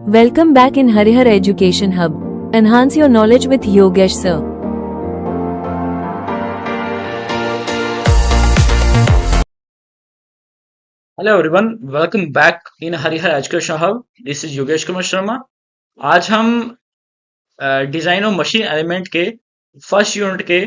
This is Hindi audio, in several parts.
Welcome back in Harihar Education Hub. Enhance your knowledge with Yogesh sir. Hello everyone, welcome back in Harihar Education Hub. This is Yogesh Kumar Sharma. आज हम डिजाइन ऑफ मशीन एलिमेंट के फर्स्ट यूनिट के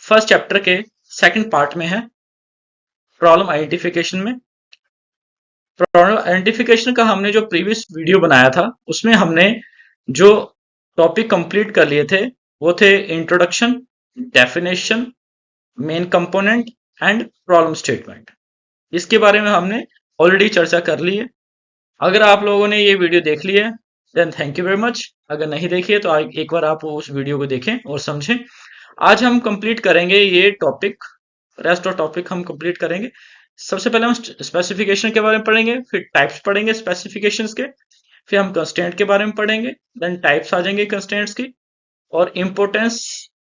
फर्स्ट चैप्टर के सेकंड पार्ट में है, प्रॉब्लम आइडेंटिफिकेशन में. प्रॉब्लम आइडेंटिफिकेशन का हमने जो प्रीवियस वीडियो बनाया था उसमें हमने जो टॉपिक कंप्लीट कर लिए थे वो थे introduction, definition, main component and problem statement. इसके बारे में हमने ऑलरेडी चर्चा कर ली है. अगर आप लोगों ने ये वीडियो देख ली है then thank you very much. अगर नहीं देखी है तो एक बार आप उस वीडियो को देखें और समझें. आज हम कंप्लीट करेंगे ये टॉपिक, रेस्ट ऑफ टॉपिक हम कंप्लीट करेंगे. सबसे पहले हम स्पेसिफिकेशन के बारे में पढ़ेंगे, फिर टाइप्स पढ़ेंगे स्पेसिफिकेशंस के, फिर हम कंस्ट्रेंट के बारे में पढ़ेंगे, देन टाइप्स आ जाएंगे कंस्ट्रेंट्स की, और इंपोर्टेंस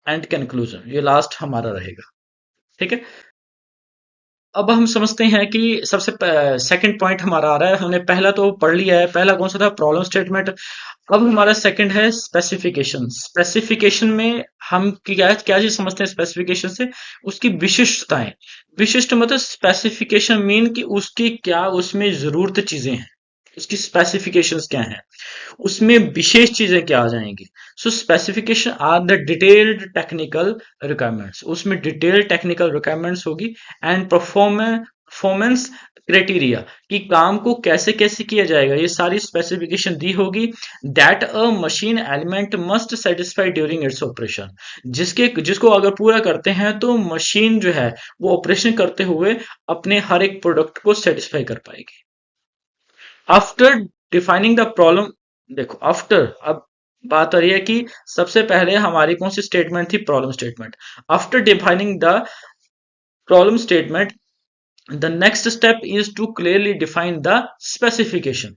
एंड कंक्लूजन ये लास्ट हमारा रहेगा. ठीक है. अब हम समझते हैं कि सबसे सेकंड पॉइंट हमारा आ रहा है. हमने पहला तो पढ़ लिया है. पहला कौन सा था? Problem statement. अब हमारा सेकंड है स्पेसिफिकेशन. स्पेसिफिकेशन में हम क्या क्या चीज समझते हैं स्पेसिफिकेशन से? उसकी विशिष्टताएं. विशिष्ट मतलब स्पेसिफिकेशन मीन कि उसकी क्या उसमें जरूरत चीजें हैं, उसकी स्पेसिफिकेशंस क्या हैं, उसमें विशेष चीजें क्या आ जाएंगी. So specification are the detailed technical requirements. उसमें डिटेल्ड टेक्निकल रिक्वायरमेंट्स होगी एंड परफॉर्मेंस क्राइटेरिया कि काम को कैसे कैसे किया जाएगा, ये सारी स्पेसिफिकेशन दी होगी. That a machine element must satisfy during its operation. जिसको अगर पूरा करते हैं तो मशीन जो है वो ऑपरेशन करते हुए अपने हर एक प्रोडक्ट को सेटिस्फाई कर पाएगी. आफ्टर डिफाइनिंग द प्रॉब्लम, देखो आफ्टर, अब बात आ रही है कि सबसे पहले हमारी कौन सी स्टेटमेंट थी? Problem statement. After defining the problem statement the next step is to clearly define the specification.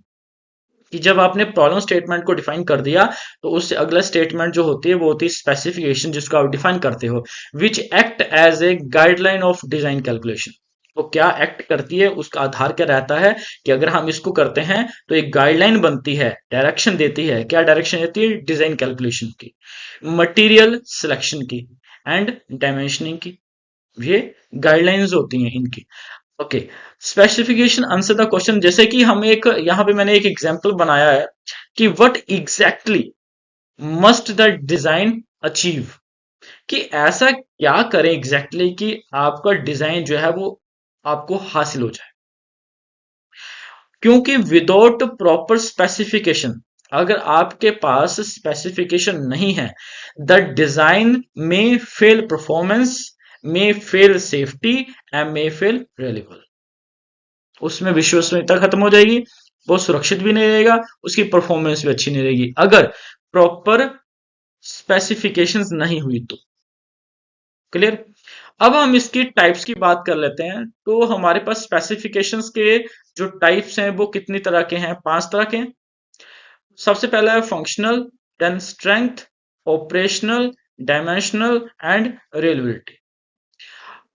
कि जब आपने प्रॉब्लम स्टेटमेंट को डिफाइन कर दिया तो उससे अगला स्टेटमेंट जो होती है वो होती है स्पेसिफिकेशन, जिसको आप डिफाइन करते हो. Which act as a guideline of design calculation. वो क्या एक्ट करती है, उसका आधार क्या रहता है कि अगर हम इसको करते हैं तो एक गाइडलाइन बनती है, डायरेक्शन देती है. क्या डायरेक्शन देती है? डिजाइन कैलकुलेशन की, मटेरियल सिलेक्शन की एंड डायमेंशनिंग की. ये गाइडलाइंस होती हैं इनकी. Okay. Specification answer the question. जैसे कि हम एक यहां पे मैंने एक एग्जांपल बनाया है कि what exactly must the design achieve. कि ऐसा क्या करें एग्जैक्टली कि आपका डिजाइन जो है वो आपको हासिल हो जाए. क्योंकि विदाउट प्रॉपर स्पेसिफिकेशन, अगर आपके पास स्पेसिफिकेशन नहीं है, द डिजाइन में फेल परफॉर्मेंस, में फेल सेफ्टी एंड में फेल रिलायबल. उसमें विश्वसनीयता खत्म हो जाएगी, वो सुरक्षित भी नहीं रहेगा, उसकी परफॉर्मेंस भी अच्छी नहीं रहेगी अगर प्रॉपर स्पेसिफिकेशंस नहीं हुई तो. क्लियर. अब हम इसकी टाइप्स की बात कर लेते हैं. तो हमारे पास स्पेसिफिकेशंस के जो टाइप्स हैं वो कितनी तरह के हैं? 5 तरह के हैं. सबसे पहला है functional, then strength, operational, dimensional and reliability.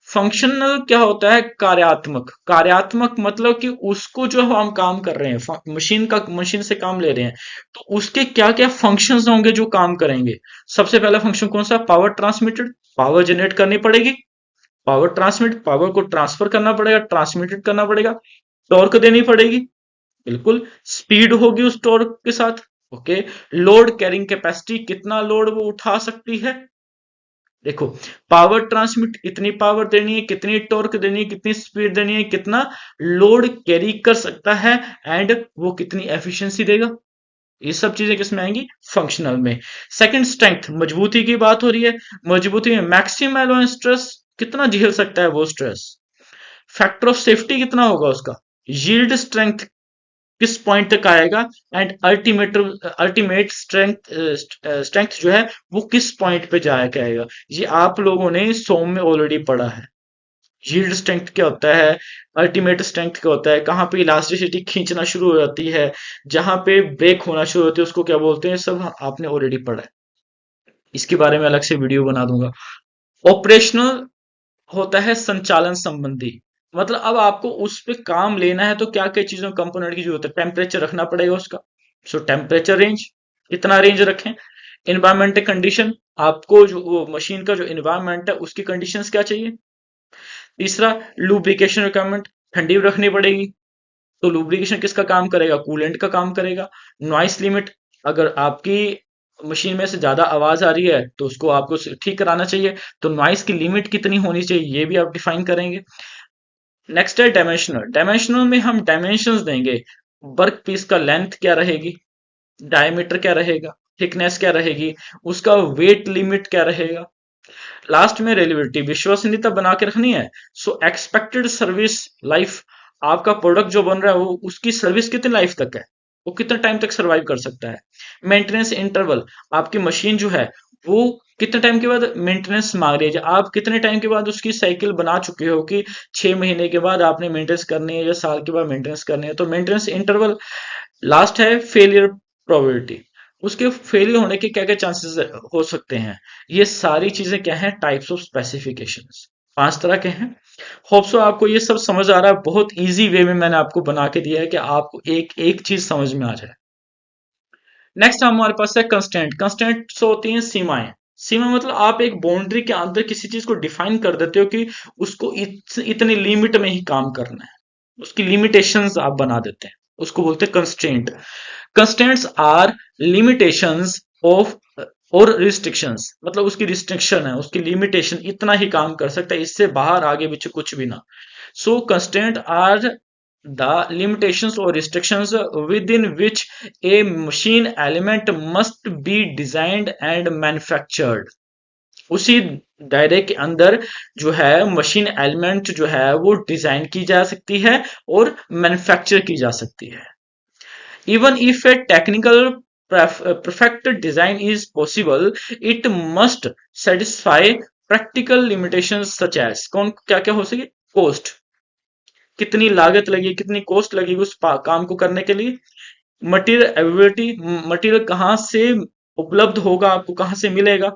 Functional क्या होता है? कार्यात्मक. कार्यात्मक मतलब कि उसको जो हम काम कर रहे हैं, मशीन से काम ले रहे हैं तो उसके क्या क्या फंक्शंस होंगे जो काम करेंगे. सबसे पहला फंक्शन कौन सा? Power transmitted. पावर जनरेट करनी पड़ेगी, पावर को ट्रांसफर करना पड़ेगा, ट्रांसमिटेड करना पड़ेगा, टॉर्क देनी पड़ेगी, बिल्कुल स्पीड होगी उस टॉर्क के साथ. ओके. लोड कैरिंग कैपेसिटी, कितना लोड वो उठा सकती है. देखो, पावर ट्रांसमिट, कितनी पावर देनी है, कितनी टॉर्क देनी है, कितनी स्पीड देनी है, कितना लोड कैरी कर सकता है एंड वो कितनी एफिशिएंसी देगा. ये सब चीजें किसमें आएंगी? फंक्शनल में. सेकंड स्ट्रेंथ, मजबूती की बात हो रही है. मजबूती में मैक्सिमम एलोन स्ट्रेस, कितना झेल सकता है वो स्ट्रेस. फैक्टर ऑफ सेफ्टी कितना होगा उसका. यील्ड स्ट्रेंथ किस पॉइंट तक आएगा एंड अल्टीमेट स्ट्रेंथ जो है वो किस पॉइंट पे जाएगा आएगा. ये आप लोगों ने सोम में ऑलरेडी पढ़ा है. यील्ड स्ट्रेंथ क्या होता है, अल्टीमेट स्ट्रेंथ क्या होता है, कहां पे इलास्टिसिटी खींचना शुरू हो जाती है, जहां पे ब्रेक होना शुरू होती है उसको क्या बोलते हैं, सब आपने ऑलरेडी पढ़ा है. इसके बारे में अलग से वीडियो बना दूंगा. ऑपरेशनल होता है संचालन संबंधी. मतलब अब आपको उस पे काम लेना है तो क्या क्या चीजों कंपोनेंट की जरूरत है. टेम्परेचर रखना पड़ेगा उसका, सो टेम्परेचर रेंज, कितना रेंज रखें। इन्वायरमेंटल कंडीशन, आपको जो वो मशीन का जो इन्वायरमेंट है उसकी कंडीशंस क्या चाहिए। तीसरा, लुब्रिकेशन रिक्वायरमेंट, ठंडी रखनी पड़ेगी, तो लुब्रिकेशन किसका काम करेगा, कूलेंट का काम करेगा। नॉइस लिमिट, अगर आपकी मशीन में से ज्यादा आवाज आ रही है तो उसको आपको ठीक कराना चाहिए, तो नॉइस की लिमिट कितनी होनी चाहिए ये भी आप डिफाइन करेंगे। नेक्स्ट है डायमेंशनल। डायमेंशनल में हम डायमेंशंस देंगे, वर्क पीस का लेंथ क्या रहेगी, डायमीटर क्या रहेगा, थिकनेस क्या रहेगी, उसका वेट लिमिट क्या रहेगा। लास्ट में रिलेबिलिटी, विश्वसनीयता बना के रखनी है। सो एक्सपेक्टेड सर्विस लाइफ, आपका प्रोडक्ट जो बन रहा है वो उसकी सर्विस कितनी लाइफ तक है, वो कितने टाइम तक सरवाइव कर सकता है। मेंटेनेंस इंटरवल, आपकी मशीन जो है वो कितने टाइम के बाद मेंटेनेंस मांग रही है, आप कितने टाइम के बाद उसकी साइकिल बना चुके हो कि 6 महीने के बाद आपने मेंटेनेंस करनी है या साल के बाद मेंटेनेंस करनी है, तो मेंटेनेंस इंटरवल। लास्ट है फेलियर प्रोबेबिलिटी, उसके फेलियर होने के क्या क्या चांसेस हो सकते हैं। ये सारी चीजें क्या है, टाइप्स ऑफ स्पेसिफिकेशंस, 5 तरह के हैं। होप सो आपको ये सब समझ आ रहा है, बहुत इजी वे में मैंने आपको बना के दिया है कि आपको एक एक चीज समझ में आ जाए। नेक्स्ट हमारे पास है कंस्टेंट। कंस्टेंट होती हैं सीमाएं। सीमा मतलब आप एक बाउंड्री के अंदर किसी चीज को डिफाइन कर देते हो कि उसको इतनी लिमिट में ही काम करना है, उसकी लिमिटेशंस आप बना देते हैं, उसको बोलते हैं constraint. Constants are limitations of और रिस्ट्रिक्शंस, मतलब उसकी रिस्ट्रिक्शन है, उसकी लिमिटेशन, इतना ही काम कर सकता है, इससे बाहर आगे पीछे कुछ भी ना। So constant are the limitations or restrictions within which a machine element must be designed and manufactured। उसी दायरे के अंदर जो है मशीन एलिमेंट जो है वो डिजाइन की जा सकती है और मैन्युफैक्चर की जा सकती है। Even if A technical perfect design is possible, it must satisfy practical limitations such as, कौन क्या क्या हो सके, cost, कितनी लागत लगी, कितनी कॉस्ट लगेगी उस काम को करने के लिए। मटेरियल अवेलेबिलिटी, मटेरियल कहाँ से उपलब्ध होगा, आपको कहाँ से मिलेगा।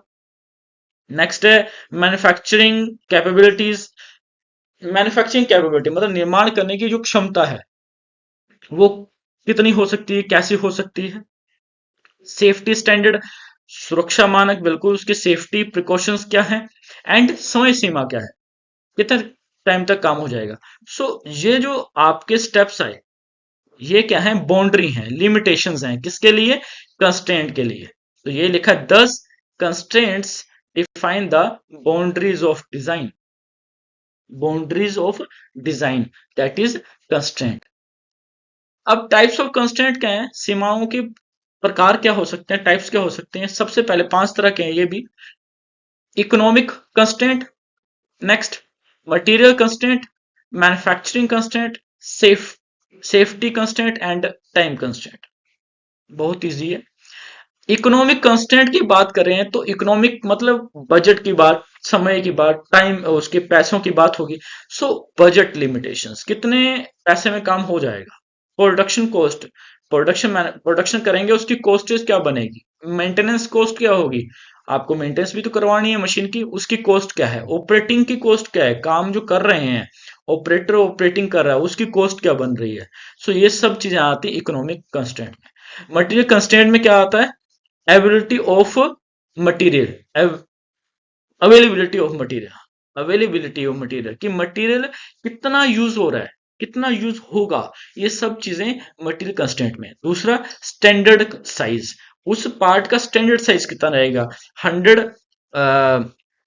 नेक्स्ट है मैन्युफैक्चरिंग कैपेबिलिटीज। मैन्युफैक्चरिंग कैपेबिलिटी मतलब निर्माण करने की जो क्षमता है वो कितनी हो सकती है, कैसी हो सकती है। सेफ्टी स्टैंडर्ड, सुरक्षा मानक, बिल्कुल उसके सेफ्टी प्रिकॉशंस क्या है। एंड समय सीमा क्या है, कितने टाइम तक काम हो जाएगा। सो ये जो आपके स्टेप्स आए ये क्या है, बाउंड्री हैं, लिमिटेशंस हैं, किसके लिए, कंस्ट्रेंट के लिए। तो ये लिखा 10 constraints define the boundaries of design, boundaries of design, that is constraint. अब टाइप्स ऑफ कंस्ट्रेंट क्या है, सीमाओं के प्रकार क्या हो सकते हैं, टाइप्स क्या हो सकते हैं। सबसे पहले 5 तरह के हैं ये भी। Economic constraint, next material constraint, manufacturing constraint, safety constraint and time constraint. बहुत इजी है। इकोनॉमिक कंस्टेंट की बात करें तो इकोनॉमिक मतलब बजट की बात, समय की बात, टाइम, उसके पैसों की बात होगी। सो बजट लिमिटेशंस, कितने पैसे में काम हो जाएगा। प्रोडक्शन कॉस्ट, प्रोडक्शन करेंगे उसकी कॉस्टेज क्या बनेगी। मेंटेनेंस कॉस्ट क्या होगी, आपको मेंटेनेंस भी तो करवानी है मशीन की, उसकी कॉस्ट क्या है। ऑपरेटिंग की कॉस्ट क्या है, काम जो कर रहे हैं ऑपरेटर ऑपरेटिंग कर रहा है उसकी कॉस्ट क्या बन रही है। सो ये सब चीजें आती है इकोनॉमिक कंस्टेंट में। मटेरियल कंस्टेंट में क्या आता है, availability of material, availability of material, availability of material कि मटेरियल कितना यूज हो रहा है, कितना यूज होगा, ये सब चीजें मटेरियल कंस्टेंट में। दूसरा स्टैंडर्ड साइज, उस पार्ट का स्टैंडर्ड साइज कितना रहेगा। 100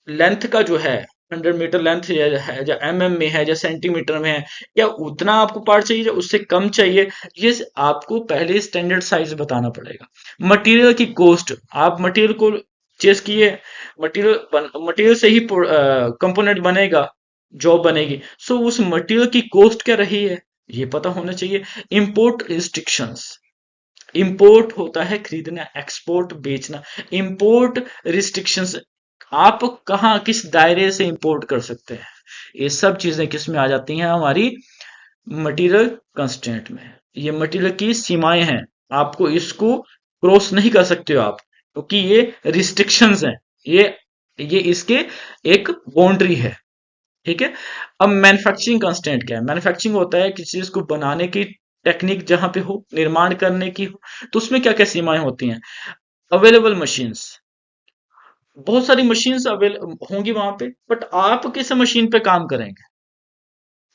लेंथ का जो है 100 मीटर लेंथ है या mm में है या सेंटीमीटर में है, या उतना आपको पार्ट चाहिए या उससे कम चाहिए, ये आपको पहले स्टैंडर्ड साइज बताना पड़ेगा। मटेरियल की कॉस्ट, आप मटेरियल को चेस किए, मटेरियल से ही कंपोनेंट बनेगा, जॉब बनेगी। सो उस मटेरियल की कॉस्ट क्या रही है ये पता होना चाहिए। इंपोर्ट रिस्ट्रिक्शंस, इंपोर्ट होता है खरीदना, एक्सपोर्ट बेचना। इंपोर्ट रिस्ट्रिक्शंस, आप कहाँ किस दायरे से इंपोर्ट कर सकते हैं, ये सब चीजें किस में आ जाती हैं, हमारी मटेरियल कंस्ट्रेंट में। ये मटेरियल की सीमाएं हैं, आपको इसको क्रॉस नहीं कर सकते हो आप, क्योंकि ये रिस्ट्रिक्शंस हैं, ये इसके एक बाउंड्री है, ठीक है। अब मैन्युफैक्चरिंग कंस्टेंट क्या है, मैन्युफैक्चरिंग होता है किसी चीज को बनाने की टेक्निक जहां पे हो, निर्माण करने की हो, तो उसमें क्या क्या सीमाएं होती हैं। अवेलेबल मशीन्स, बहुत सारी मशीन्स अवेल होंगी वहां पे, बट आप किस मशीन पे काम करेंगे,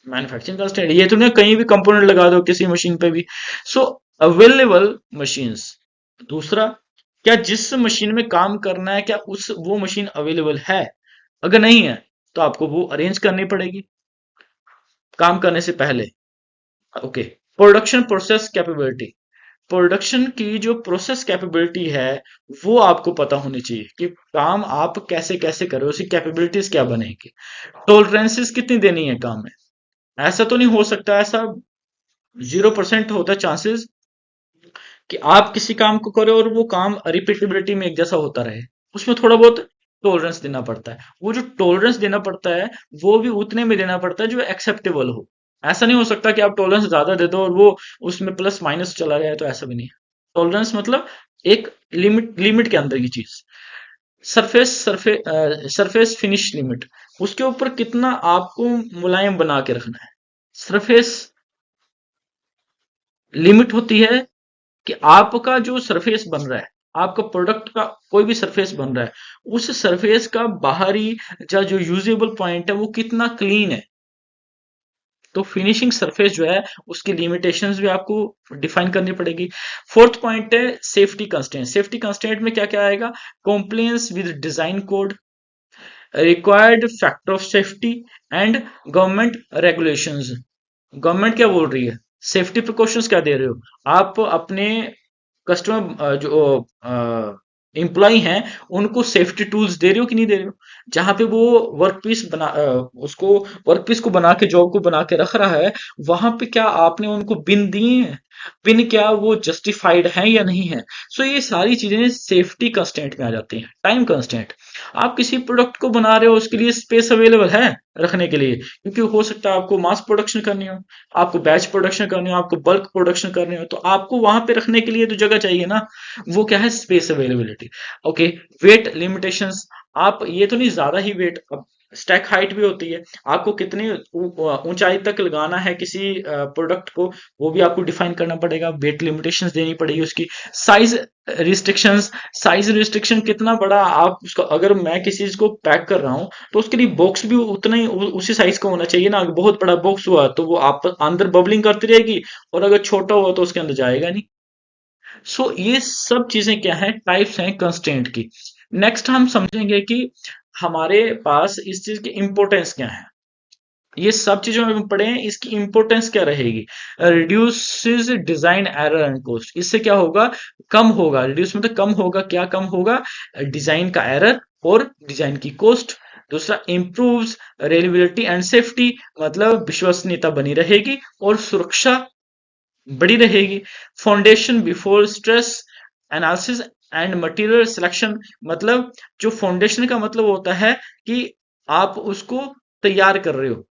मैन्युफैक्चरिंग का स्टैंडर्ड ये तो नहीं कहीं भी कंपोनेंट लगा दो किसी मशीन पे भी। सो अवेलेबल मशीन्स। दूसरा, क्या जिस मशीन में काम करना है क्या उस वो मशीन अवेलेबल है, अगर नहीं है तो आपको वो अरेंज करनी पड़ेगी काम करने से पहले। Okay. Production process capability, production की जो प्रोसेस कैपेबिलिटी है वो आपको पता होनी चाहिए कि काम आप कैसे कैसे करो, उसकी कैपेबिलिटीज क्या बनेगी, टॉलरेंसेस कितनी देनी है काम में। ऐसा तो नहीं हो सकता, ऐसा 0% होता है चांसेस कि आप किसी काम को करो और वो काम रिपीटेबिलिटी में एक जैसा होता रहे, उसमें थोड़ा बहुत टॉलरेंस देना पड़ता है। वो जो टॉलरेंस देना पड़ता है वो भी उतने में देना पड़ता है जो एक्सेप्टेबल हो। ऐसा नहीं हो सकता कि आप टॉलरेंस ज्यादा दे दो और वो उसमें प्लस माइनस चला जाए, तो ऐसा भी नहीं है। टॉलरेंस मतलब एक लिमिट, लिमिट के अंदर की चीज। सरफेस फिनिश लिमिट, उसके ऊपर कितना आपको मुलायम बना के रखना है। सरफेस लिमिट होती है कि आपका जो सरफेस बन रहा है, आपका प्रोडक्ट का कोई भी सरफेस बन रहा है, उस सरफेस का बाहरी या जो यूजेबल पॉइंट है वो कितना क्लीन है। तो फिनिशिंग सरफेस जो है उसकी लिमिटेशंस भी आपको डिफाइन करनी पड़ेगी। फोर्थ पॉइंट है सेफ्टी कंस्ट्रेंट। सेफ्टी कंस्ट्रेंट में क्या क्या आएगा, compliance with design code, required factor of safety and government regulations. Government क्या बोल रही है, सेफ्टी प्रिकॉशंस क्या दे रहे हो आप अपने कस्टमर जो एम्प्लॉय हैं उनको सेफ्टी टूल्स दे रहे हो कि नहीं दे रहे हो। जहां पे वो वर्क पीस उसको वर्क पीस को बना के जॉब को बना के रख रहा है, वहां पे क्या आपने उनको बिन दिए हैं, बिन क्या वो जस्टिफाइड है या नहीं है। सो ये सारी चीजें सेफ्टी कंस्टेंट में आ जाती हैं। टाइम कंस्टेंट, आप किसी प्रोडक्ट को बना रहे हो उसके लिए स्पेस अवेलेबल है रखने के लिए, क्योंकि हो सकता है आपको मास प्रोडक्शन करनी हो, आपको बैच प्रोडक्शन करनी हो, आपको बल्क प्रोडक्शन करनी हो, तो आपको वहां पे रखने के लिए तो जगह चाहिए ना। वो क्या है, space availability. Okay. Weight limitations, आप ये तो नहीं ज्यादा ही वेट, अब स्टैक हाइट भी होती है, आपको कितनी ऊंचाई तक लगाना है किसी प्रोडक्ट को, वो भी आपको डिफाइन करना पड़ेगा, वेट लिमिटेशंस देनी पड़ेगी उसकी। साइज रिस्ट्रिक्शंस, साइज रिस्ट्रिक्शन कितना बड़ा आप उसका, अगर मैं किसी चीज को पैक कर रहा हूं तो उसके लिए बॉक्स भी उतना ही उसी साइज का होना चाहिए ना। बहुत बड़ा बॉक्स हुआ तो वो आप अंदर बबलिंग करती रहेगी, और अगर छोटा हुआ तो उसके अंदर जाएगा नहीं। सो ये सब चीजें क्या है, टाइप्स हैं कंस्ट्रेंट की। नेक्स्ट हम समझेंगे कि हमारे पास इस चीज की इंपॉर्टेंस क्या है। ये सब चीजों में हम पढ़े हैं, इसकी इंपॉर्टेंस क्या रहेगी। Reduces design error and cost, इससे क्या होगा, कम होगा। रिड्यूस मतलब कम होगा, क्या कम होगा, डिजाइन का एरर और डिजाइन की कॉस्ट। दूसरा, इंप्रूव्स रिलायबिलिटी एंड सेफ्टी, मतलब विश्वसनीयता बनी रहेगी और सुरक्षा बड़ी रहेगी। Foundation before stress analysis and material selection, मतलब जो फाउंडेशन का मतलब होता है कि आप उसको तैयार कर रहे हो,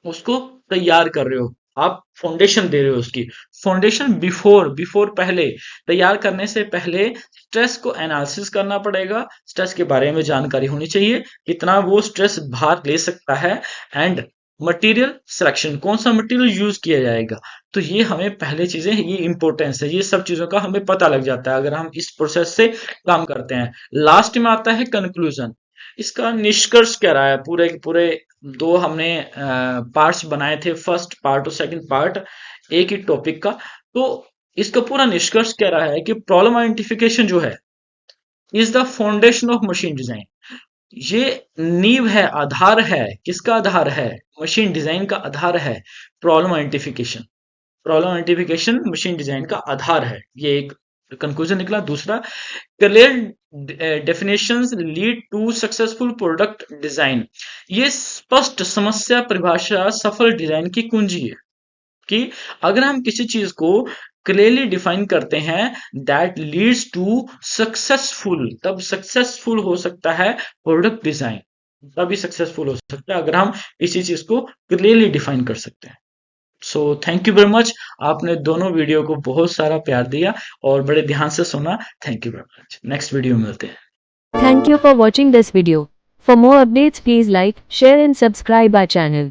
उसको तैयार कर रहे हो, आप फाउंडेशन दे रहे हो उसकी। फाउंडेशन बिफोर, बिफोर पहले, तैयार करने से पहले स्ट्रेस को एनालिसिस करना पड़ेगा, स्ट्रेस के बारे में जानकारी होनी चाहिए, कितना वो स्ट्रेस भार ले सकता है। एंड मटेरियल सिलेक्शन, कौन सा मटेरियल यूज किया जाएगा। तो ये हमें पहले चीजें, ये इंपॉर्टेंस है, ये सब चीजों का हमें पता लग जाता है अगर हम इस प्रोसेस से काम करते हैं। लास्ट में आता है कंक्लूजन, इसका निष्कर्ष क्या रहा है। पूरे के पूरे दो हमने पार्ट्स बनाए थे, फर्स्ट पार्ट और सेकंड पार्ट एक ही टॉपिक का। तो इसका पूरा निष्कर्ष क्या रहा है कि प्रॉब्लम आइडेंटिफिकेशन जो है is the foundation of machine design. ये नींव है, आधार है, किसका आधार है, मशीन डिजाइन का आधार है problem identification. Problem identification machine design का आधार है, ये एक कंक्लूजन निकला। दूसरा, clear definitions lead to successful product design, ये स्पष्ट समस्या परिभाषा सफल डिजाइन की कुंजी है। कि अगर हम किसी चीज को क्लियरली डिफाइन करते हैं, दैट लीड्स टू सक्सेसफुल, तब सक्सेसफुल हो सकता है प्रोडक्ट डिजाइन, तभी सक्सेसफुल हो सकता है अगर हम किसी चीज को क्लियरली डिफाइन कर सकते हैं। So thank you very much, आपने दोनों वीडियो को बहुत सारा प्यार दिया और बड़े ध्यान से सुना। Thank you very much, next video में मिलते हैं। Thank you for watching this video. For more updates, please like, share and subscribe our channel.